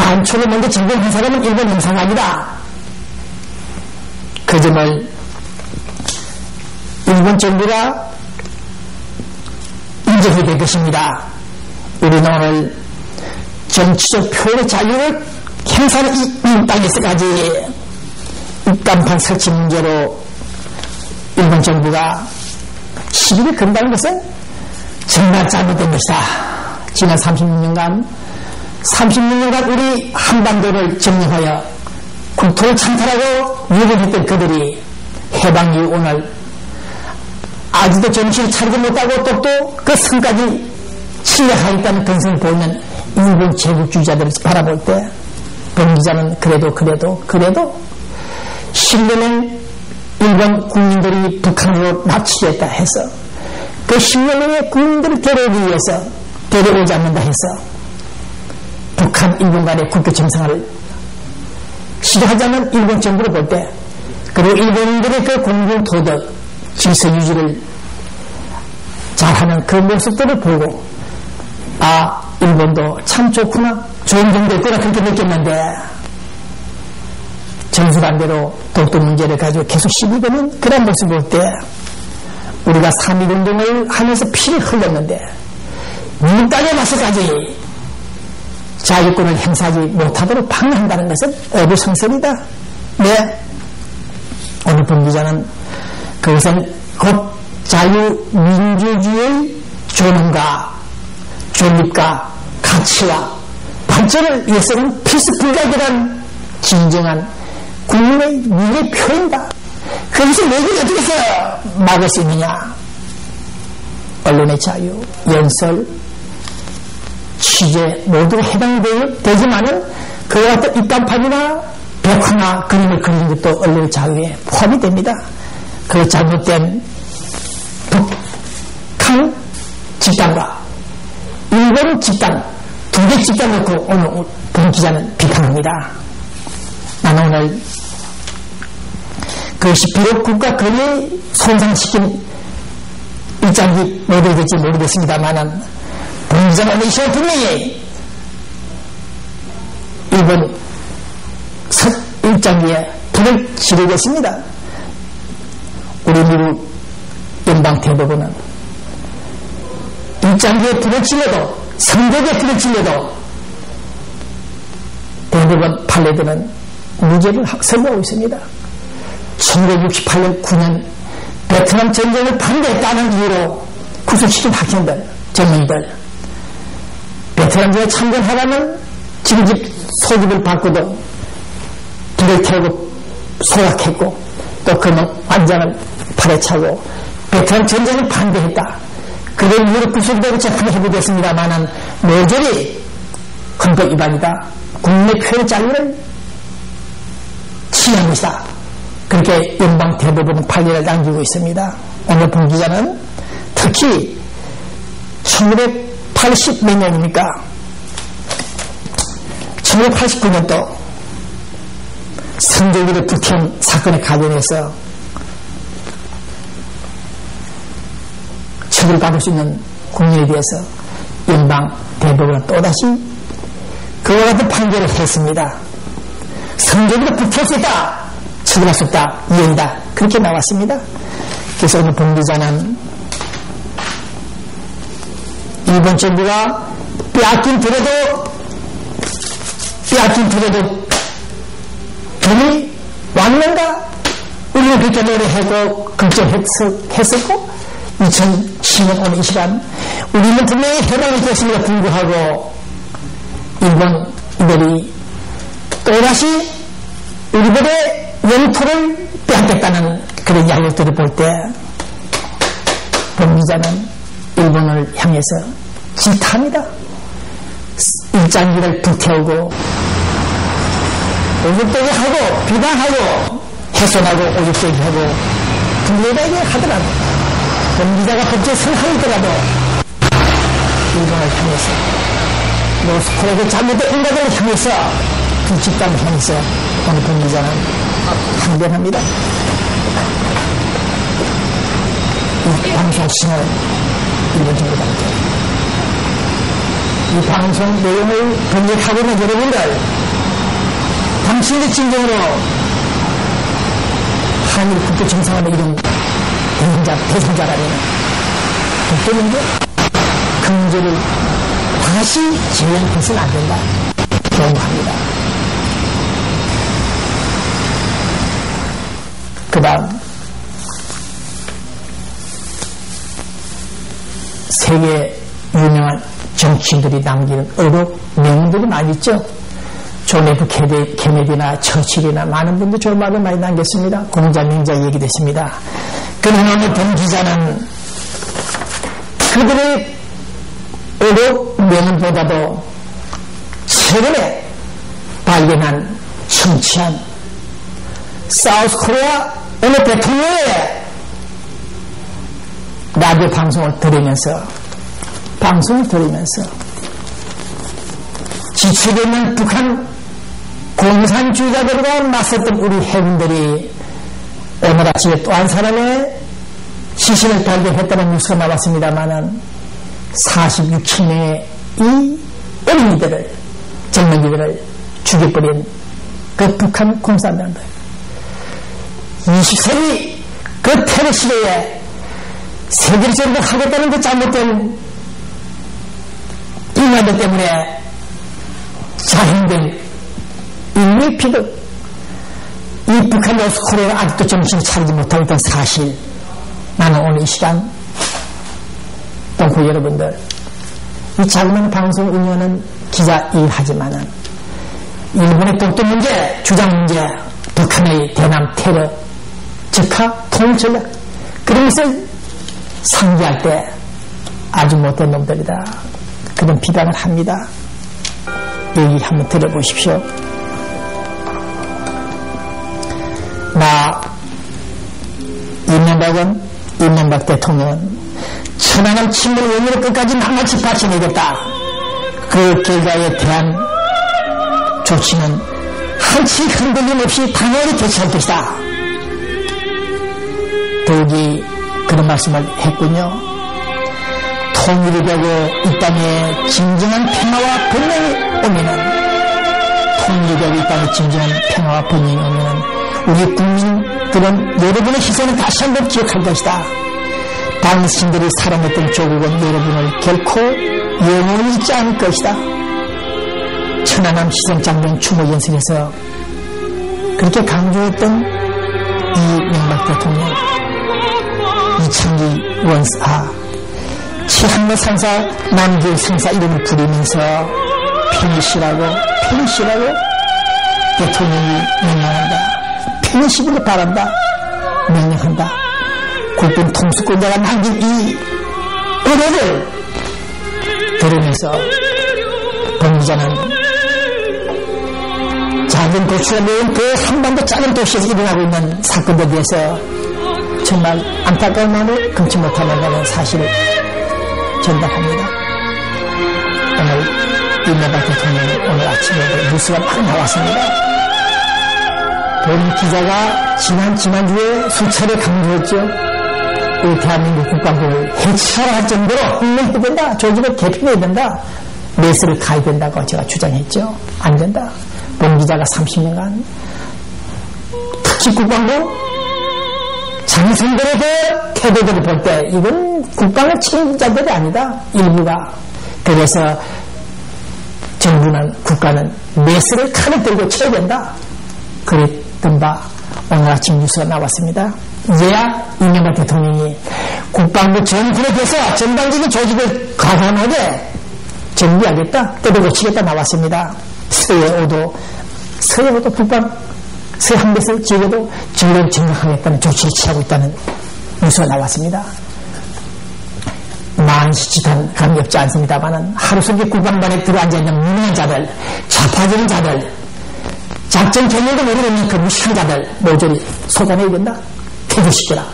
간초를 먼저 점령한 사람은 일본 형사가 아니다. 그 점을 일본 정부가 인정해야 될 것입니다. 우리는 오늘 정치적 표현의 자유를 행사하는 이 땅에서까지 입간판 설치 문제로 일본 정부가 시비를 건다는 것은 정말 잘못된 것이다. 지난 36년간 우리 한반도를 점령하여 국토를 창탈하고 유린했던 그들이 해방 이후 오늘 아직도 정신을 차리지 못하고 또 그 성까지 침략하겠다는 근성을 보이는 일본 제국주의자들을 바라볼 때 본 기자는 그래도 10년을 일본 국민들이 북한으로 납치했다 해서 그 10년 후에 국민들을 데려오기 위해서 데려오지 않는다 해서 북한 일본 간의 국교 정상화를 시도하자는 일본 정부를 볼 때 그리고 일본인들의 그 공공 도덕 질서 유지를 잘하는 그 모습들을 보고 아 일본도 참 좋구나 좋은 정도였구나 그렇게 느꼈는데 정수반대로 독도 문제를 가지고 계속 시비되는 그런 모습을 볼 때 우리가 3.1운동을 하면서 피를 흘렸는데 미국 땅에 와서까지 자유권을 행사하지 못하도록 방해한다는 것은 어불성설이다. 네. 오늘 본 기자는 그것은 곧 자유민주주의의 존엄과 존립과 가치와 발전을 위해서는 필수불가결한 진정한 국민의 미래 표현이다. 그것을 외국이 어떻게 해서 막을 수 있느냐. 언론의 자유, 연설, 취재 모두가 해당이 되지만은 그와 같은 입간판이나 벽화나 그림을 그리는 것도 언론의 자유에 포함이 됩니다. 그 잘못된 북한 집단과 일본 집단 두 개 집단 놓고 오늘 본 기자는 비판합니다. 나는 오늘 그것이 비록 국가 권위를 손상시킨 일장이 모델이 될지 모르겠습니다만은 본 기자는 오늘 이 시간 분명히 일본 일장기에 불을 지르겠습니다. 우리 미국 연방대법원은 일장기에 불을 질러도 성벽에 불을 질러도 대법원 판례들은 무죄를 선고하고 있습니다. 1968년 9년 베트남 전쟁을 반대했다는 이유로 구속시킨 학생들, 전문들 베트남전에 참전하라는 징집 소집을 받고도 불을 태우고 소각했고 또 그는 완장을 팔에 차고 베트남 전쟁을 반대했다. 그런 이유로 구속되고 재판을 해보겠습니다만은 모조리 헌법 위반이다. 국내 표현 자유를 침해한 것이다. 그렇게 연방대법원은 판례를 남기고 있습니다. 오늘 본 기자는 특히 1980 몇 년입니까? 1989년도 성조기를 불태운 사건에 관련해서 처벌을 받을 수 있는 국민에 대해서 연방대법원은 또다시 그와 같은 판결을 했습니다. 성조기를 불태울 수 있다. 처벌할 수 없다. 이행이다. 그렇게 나왔습니다. 그래서 오늘 본 기자는 일본 정부가 빼앗긴 들여도 돈이 왔는가? 우리는 그렇게 노래하고 걱정했었고 2010년 오늘 이 시간 우리는 분명히 해방이 됐음에도 불구하고 일본인들이 또다시 우리들의 영토를 빼앗겠다는 그런 이야기들을 볼 때 본 기자는 일본을 향해서 질타합니다. 일장기를 불태우고 오죽되게 하고 비난하고 훼손하고 오죽되게 하고 불리하게 하더라도 본 기자가 법적 선항이더라도 일본을 향해서 모스크바의 잘못된 인간들을 향해서 그 집단을 향해서 오늘 본 기자는 항변합니다. 이 방송 신을 일본 정부가 이 방송 내용을 번역하고 있는 여러분들 당신의 진정으로 한일 국교 정상화를 이룬 대상자라면 독도문제 그 문제를 다시 재연해서는 안 된다. 경고합니다. 그 다음 세계 유명한 정치인들이 남기는 의혹 명언들이 많이 있죠. 존 F 케네디나 처칠이나 많은 분들 좋은 말을 많이 남겼습니다. 공자 명자 얘기도 했습니다. 그러나 오늘 본 기자는 그들의 의혹 명언보다도 최근에 발견한 청취한 사우스 코리아 어느 대통령의 라디오 방송을 들으면서 지치고 있는 북한 공산주의자들과 맞섰던 우리 해군들이 오늘 아침에 또 한 사람의 시신을 발견했다는 뉴스가 나왔습니다만은 46층의 이 어린이들을 젊은이들을 죽여버린 그 북한 공산당들 20세기 그 테러 시대에 세계를 정복하겠다는 그 잘못된 인간들 때문에 자행된 인류의 피들 이 북한 노스코리아가 아직도 정신을 차리지 못하고 있던 사실 나는 오늘 이 시간 동포 여러분들 이 자그마한 방송을 운영하는 기자 일하지만은 일본의 독도 문제, 주장 문제, 북한의 대남 테러, 즉하 통일전략 그런 것을 상기할 때 아주 못된 놈들이다. 그런 비방을 합니다. 얘기 한번 들어보십시오. 이명박 대통령은 천안함 침몰 원인을 끝까지 낱낱이 밝혀내겠다. 그 결과에 대한 조치는 한치 흔들림 없이 당연히 개최할 것이다. 더욱이 그런 말씀을 했군요. 통일이 되고 이 땅에 진정한 평화와 번영이 오면은 통일이 되고 이 땅에 진정한 평화와 번영이 오면은 우리 국민들은 여러분의 희생을 다시 한번 기억할 것이다. 당신들이 사랑했던 조국은 여러분을 결코 영원히 잊지 않을 것이다. 천안함 희생장면 추모 연설에서 그렇게 강조했던 이명박 대통령 이창기 원사 최한로 상사 남길 상사 이름을 부리면서 편히쉬라고 대통령이 명령한다. 편히 쉬기를 바란다. 명령한다. 국군 통수권자가 남긴 이 의뢰를 들으면서 본 기자는 작은 도시가 모인 그 한반도 작은 도시에서 일어나고 있는 사건들에 대해서 정말 안타까운 마음을 금치 못하는다는 사실을 전달합니다. 오늘 이명박 대통령이 오늘 아침에 뉴스가 막 나왔습니다. 본 기자가 지난주에 수차례 강조했죠. 우리 대한민국 국방부를 해체할 정도로 흥명해야 된다. 조직을 개편해야 된다. 매스를 가야 된다고 제가 주장했죠. 안 된다. 본 기자가 30년간 특히 국방부 장성들에 대해 태도들을 볼 때 이건 국방을 책임자들이 아니다. 일부가. 그래서 정부는 국가는 매스를 칼을 들고 쳐야 된다. 그랬던 바 오늘 아침 뉴스가 나왔습니다. 이제야 이명박 대통령이 국방부 전군에 대해서 전방적인 조직을 가관하게 정비하겠다. 때려고치겠다 나왔습니다. 서해오도 국방 서해함대에서 지역에도 전력 증강하겠다는 조치를 취하고 있다는 뉴스가 나왔습니다. 만시지탄 감이 없지 않습니다만 하루속에 국방반에 들어앉아있는 무능한 자들, 좌파적인 자들, 작전 경력도 모르는 그 무식한 자들 모조리 쏟아내야 된다. 퇴조시켜라.